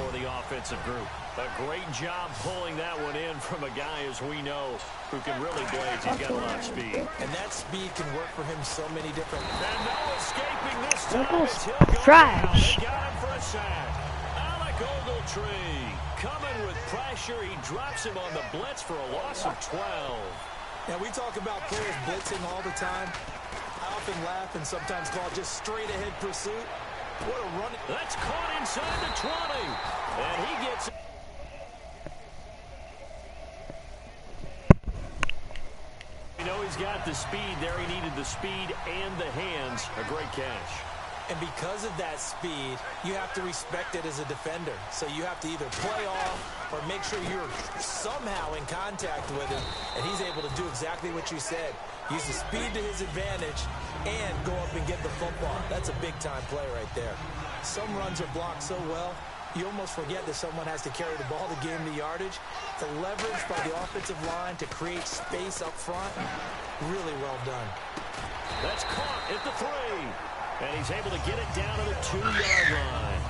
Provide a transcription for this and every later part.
for the offensive group. A great job pulling that one in from a guy, as we know, who can really blaze. He's got a lot of speed. And that speed can work for him so many different... And no escaping this time. It's he'll go trash. down. They got him for a sack. Alec Ogletree coming with pressure. He drops him on the blitz for a loss of 12. Now, we talk about players blitzing all the time. I often laugh and sometimes call it just straight-ahead pursuit. What a run. That's caught inside the 20. And he gets... You know he's got the speed there. He needed the speed and the hands. A great catch. And because of that speed, you have to respect it as a defender. So you have to either play off or make sure you're somehow in contact with him. And he's able to do exactly what you said. Use the speed to his advantage and go up and get the football. That's a big-time play right there. Some runs are blocked so well, you almost forget that someone has to carry the ball to gain the yardage. The leverage by the offensive line to create space up front, really well done. That's caught at the 3. And he's able to get it down to the 2-yard line.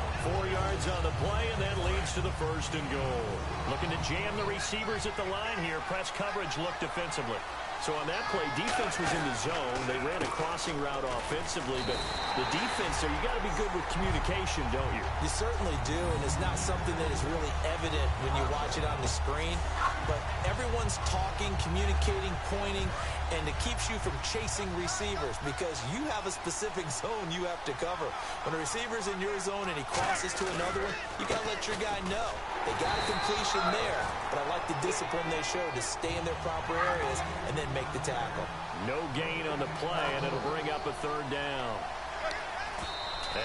4 yards on the play, and that leads to the 1st and goal. Looking to jam the receivers at the line here. Press coverage looked defensively. So on that play, defense was in the zone. They ran a crossing route offensively, but the defense there, you got to be good with communication, don't you? You certainly do, and it's not something that is really evident when you watch it on the screen. But everyone's talking, communicating, pointing, and it keeps you from chasing receivers because you have a specific zone you have to cover. When a receiver's in your zone and he crosses to another one, you got to let your guy know. They got a completion there, but I like the discipline they showed to stay in their proper areas and then make the tackle. No gain on the play, and it'll bring up a 3rd down.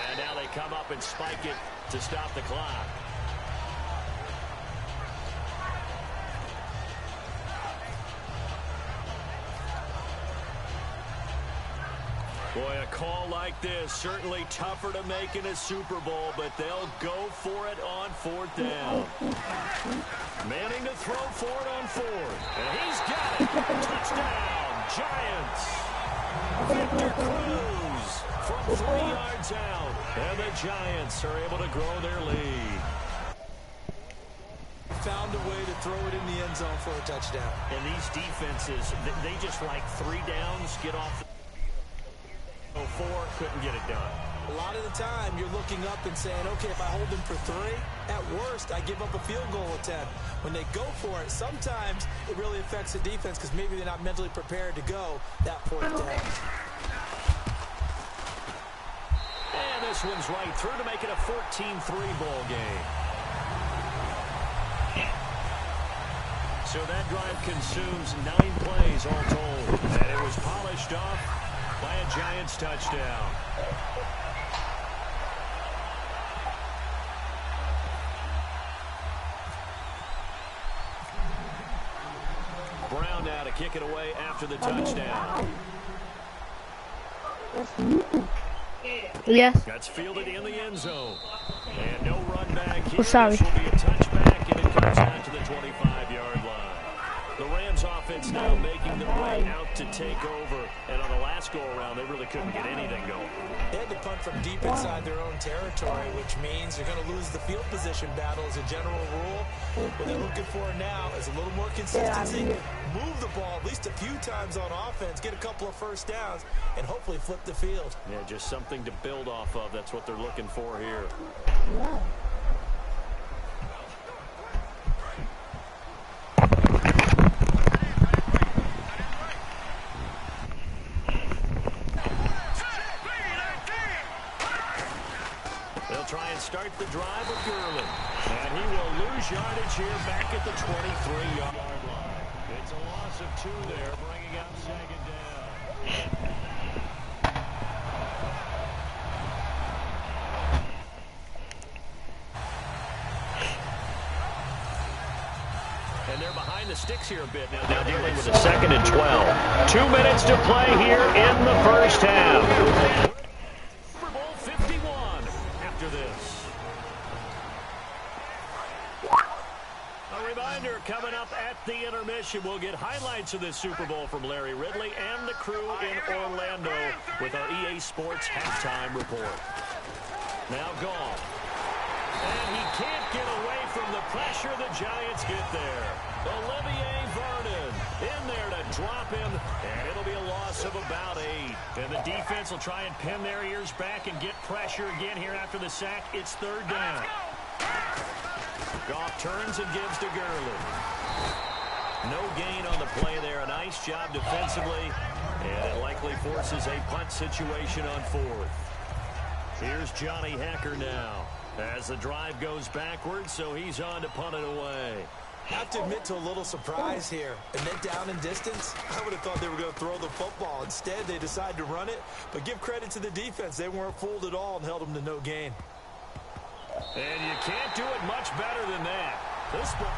And now they come up and spike it to stop the clock. Boy, a call like this, certainly tougher to make in a Super Bowl, but they'll go for it on 4th down. Manning to throw for it on 4th. And he's got it. Touchdown, Giants. Victor Cruz from 3 yards out. And the Giants are able to grow their lead. Found a way to throw it in the end zone for a touchdown. And these defenses, they just like 3 downs, get off the 4, couldn't get it done. A lot of the time, you're looking up and saying, okay, if I hold them for 3, at worst, I give up a field goal attempt. When they go for it, sometimes it really affects the defense because maybe they're not mentally prepared to go that 4th down. And this one's right through to make it a 14-3 ball game. So that drive consumes 9 plays all told. And it was polished off by a Giants touchdown. Brown now to kick it away after the touchdown. Yes. That's fielded in the end zone. And no run back here. Oh, sorry. This will be a touchback, and it comes out to the 25-yard line. The Rams offense now making their way out to take over. And on the last go-around, they really couldn't get anything going. They had to punt from deep inside their own territory, which means you're going to lose the field position battle as a general rule. What they're looking for now is a little more consistency. Move the ball at least a few times on offense, get a couple of 1st downs, and hopefully flip the field. Yeah, just something to build off of. That's what they're looking for here. Try and start the drive with Gurley. And he will lose yardage here back at the 23-yard line. It's a loss of 2 there, bringing up 2nd down. And they're behind the sticks here a bit now. Now dealing with a 2nd and 12. 2 minutes to play here in the 1st half. Coming up at the intermission, we'll get highlights of this Super Bowl from Larry Ridley and the crew in Orlando with our EA Sports halftime report. Now Goff. And he can't get away from the pressure. The Giants get there. Olivier Vernon in there to drop him, and it'll be a loss of about 8. And the defense will try and pin their ears back and get pressure again here after the sack. It's 3rd down. Goff turns and gives to Gurley. No gain on the play there. A nice job defensively, and it likely forces a punt situation on 4th. Here's Johnny Hecker now as the drive goes backwards, so he's on to punt it away. Have to admit to a little surprise here. And then down in distance, I would have thought they were going to throw the football. Instead, they decided to run it. But give credit to the defense. They weren't fooled at all and held them to no gain. And you can't do it much better than that. This one.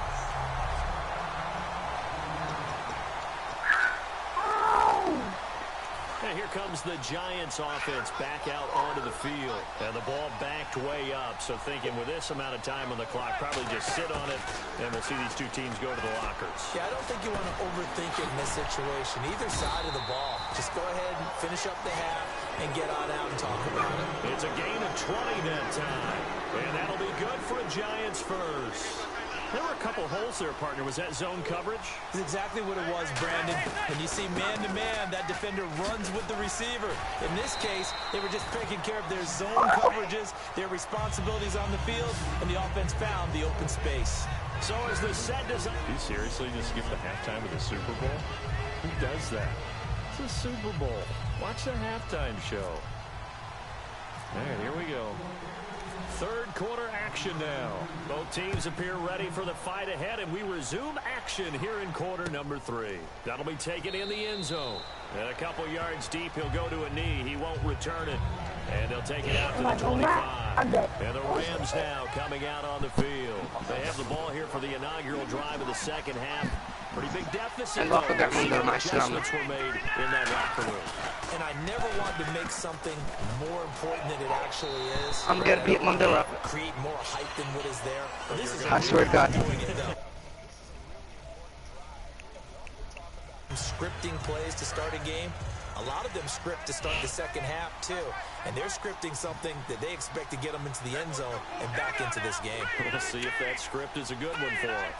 And here comes the Giants offense back out onto the field. And the ball backed way up. So thinking with this amount of time on the clock, probably just sit on it, and we'll see these two teams go to the lockers. Yeah, I don't think you want to overthink it in this situation. Either side of the ball. Just go ahead and finish up the half and get on out and talk about it. It's a gain of 20 that time. And that'll be good for a Giants first. There were a couple holes there, partner. Was that zone coverage? That's exactly what it was, Brandon. And you see man-to-man, that defender runs with the receiver. In this case, they were just taking care of their zone coverages, their responsibilities on the field, and the offense found the open space. So as the set design... You seriously just skip the halftime of the Super Bowl? Who does that? It's a Super Bowl. Watch the halftime show. All right, here we go. 3rd quarter action now. Both teams appear ready for the fight ahead, and we resume action here in quarter number 3. That'll be taken in the end zone. And a couple yards deep, he'll go to a knee. He won't return it. And they'll take it out to the 25. And the Rams now coming out on the field. They have the ball here for the inaugural drive of the second half. Pretty big deficit, though. Adjustments were made in that locker room. And I never want to make something more important than it actually is. I'm gonna beat Mandela. Create more hype than what is there. This is I swear to God. doing it, though. Scripting plays to start a game. A lot of them script to start the second half, too. And they're scripting something that they expect to get them into the end zone and back into this game. We'll see if that script is a good one for them.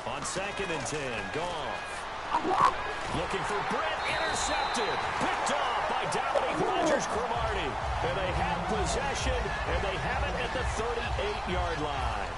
On 2nd and 10, Goff. Looking for Brett, intercepted. Picked off by Dominique Rodgers-Cromartie. And they have possession, and they have it at the 38-yard line.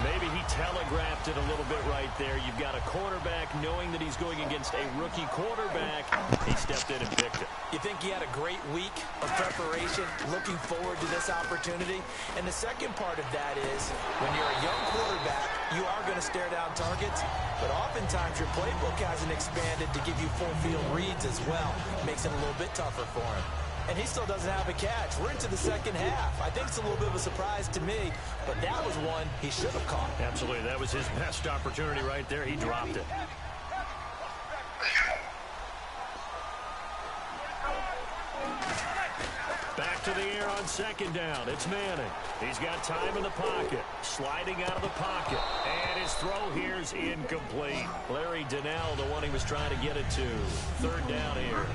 Maybe he telegraphed it a little bit right there. You've got a quarterback knowing that he's going against a rookie quarterback. He stepped in and picked it. You think he had a great week of preparation, looking forward to this opportunity? And the second part of that is, when you're a young quarterback, you are going to stare down targets, but oftentimes your playbook hasn't expanded to give you full field reads as well. Makes it a little bit tougher for him. And he still doesn't have a catch. We're into the second half. I think it's a little bit of a surprise to me, but that was one he should have caught. Absolutely. That was his best opportunity right there. He dropped it. Back to the air on 2nd down. It's Manning. He's got time in the pocket. Sliding out of the pocket. And his throw here is incomplete. Larry Donnell, the one he was trying to get it to. 3rd down here.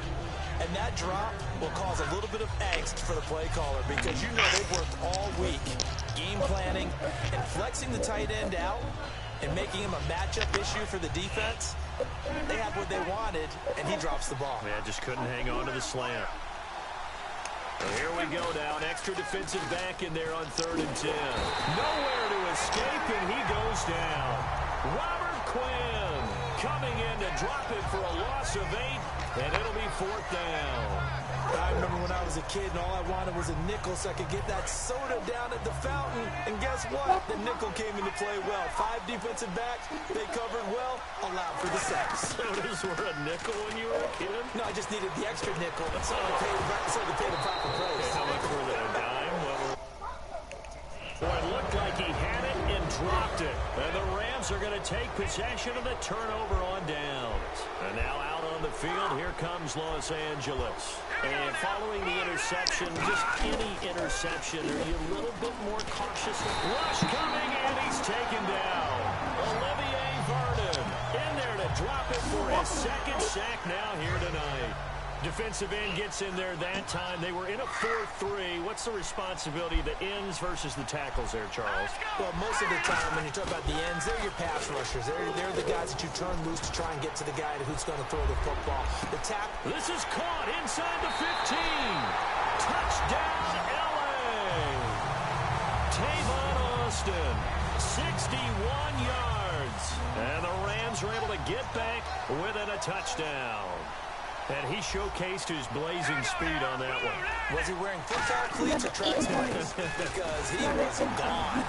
And that drop will cause a little bit of angst for the play caller because you know they've worked all week game planning and flexing the tight end out and making him a matchup issue for the defense. They had what they wanted, and he drops the ball. Yeah, just couldn't hang on to the slant. And here we go now. An extra defensive back in there on 3rd and 10. Nowhere to escape, and he goes down. Robert Quinn coming in to drop it for a loss of 8. And it'll be 4th down. I remember when I was a kid and all I wanted was a nickel so I could get that soda down at the fountain. And guess what? The nickel came into play well. 5 defensive backs, they covered well, allowed for the sacks. Sodas were a nickel when you were a kid? No, I just needed the extra nickel so I could pay the proper price. How much were they, a dime? Boy, it looked like he had it and dropped it. And the Rams are going to take possession of the turnover on downs. And now out on the field, here comes Los Angeles. And following the interception, just any interception, are you a little bit more cautious? Rush coming, and he's taken down. Olivier Vernon in there to drop it for his 2nd sack now here tonight. Defensive end gets in there that time. They were in a 4-3. What's the responsibility of the ends versus the tackles there, Charles? Well, most of the time when you talk about the ends, they're your pass rushers. They're the guys that you turn loose to try and get to the guy who's going to throw the football. The This is caught inside the 15. Touchdown, L.A. Tavon Austin, 61 yards. And the Rams were able to get back within a touchdown. And he showcased his blazing speed on that one. Was he wearing football cleats or track spikes? Because he was gone.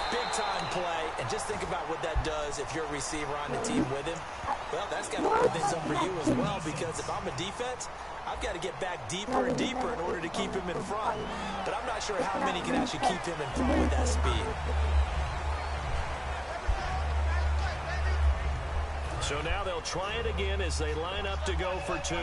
Big-time play. And just think about what that does if you're a receiver on the team with him. Well, that's got to open things up for you as well, because if I'm a defense, I've got to get back deeper and deeper in order to keep him in front. But I'm not sure how many can actually keep him in front with that speed. So now they'll try it again as they line up to go for two.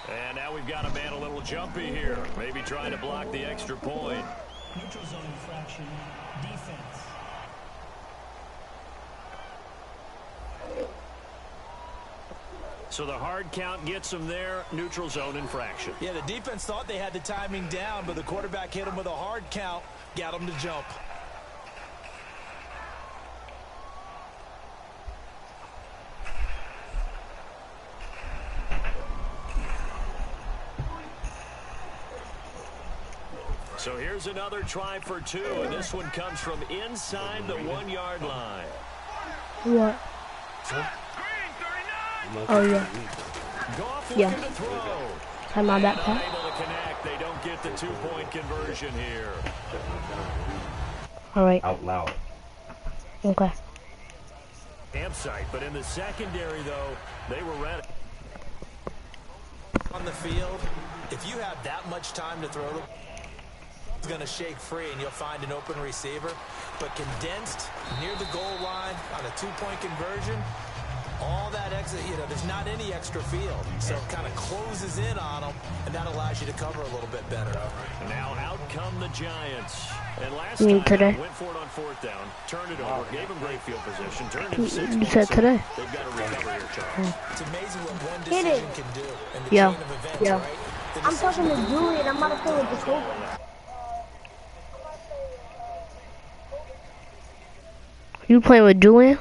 And now we've got a man a little jumpy here. Maybe trying to block the extra point. Neutral zone infraction, defense. So the hard count gets them there. Neutral zone infraction. Yeah, the defense thought they had the timing down, but the quarterback hit him with a hard count, got him to jump. So here's another try for two, and this one comes from inside the 1-yard line. What? Oh, yeah. Goff Yeah. looking to throw. Time on that pass. Unable to connect. They don't get the 2-point conversion here. All right. Out loud. Okay. Campsite, but in the secondary, though, they were ready. On the field, if you have that much time to throw the it's going to shake free and you'll find an open receiver. But condensed near the goal line on a 2-point conversion, all that extra, there's not any extra field. So it kind of closes in on them, and that allows you to cover a little bit better. Now out come the Giants. And last You mean time today? went for it on 4th down, turned it over, gave them great field position, turned it You to 6 said today. They've got to recover here, Charles. It's amazing what one Hit it. decision can do in the Yeah. chain of events, Yeah. right? The I'm decision- talking to Julian. I'm about to play with this whole. You playing with Julian?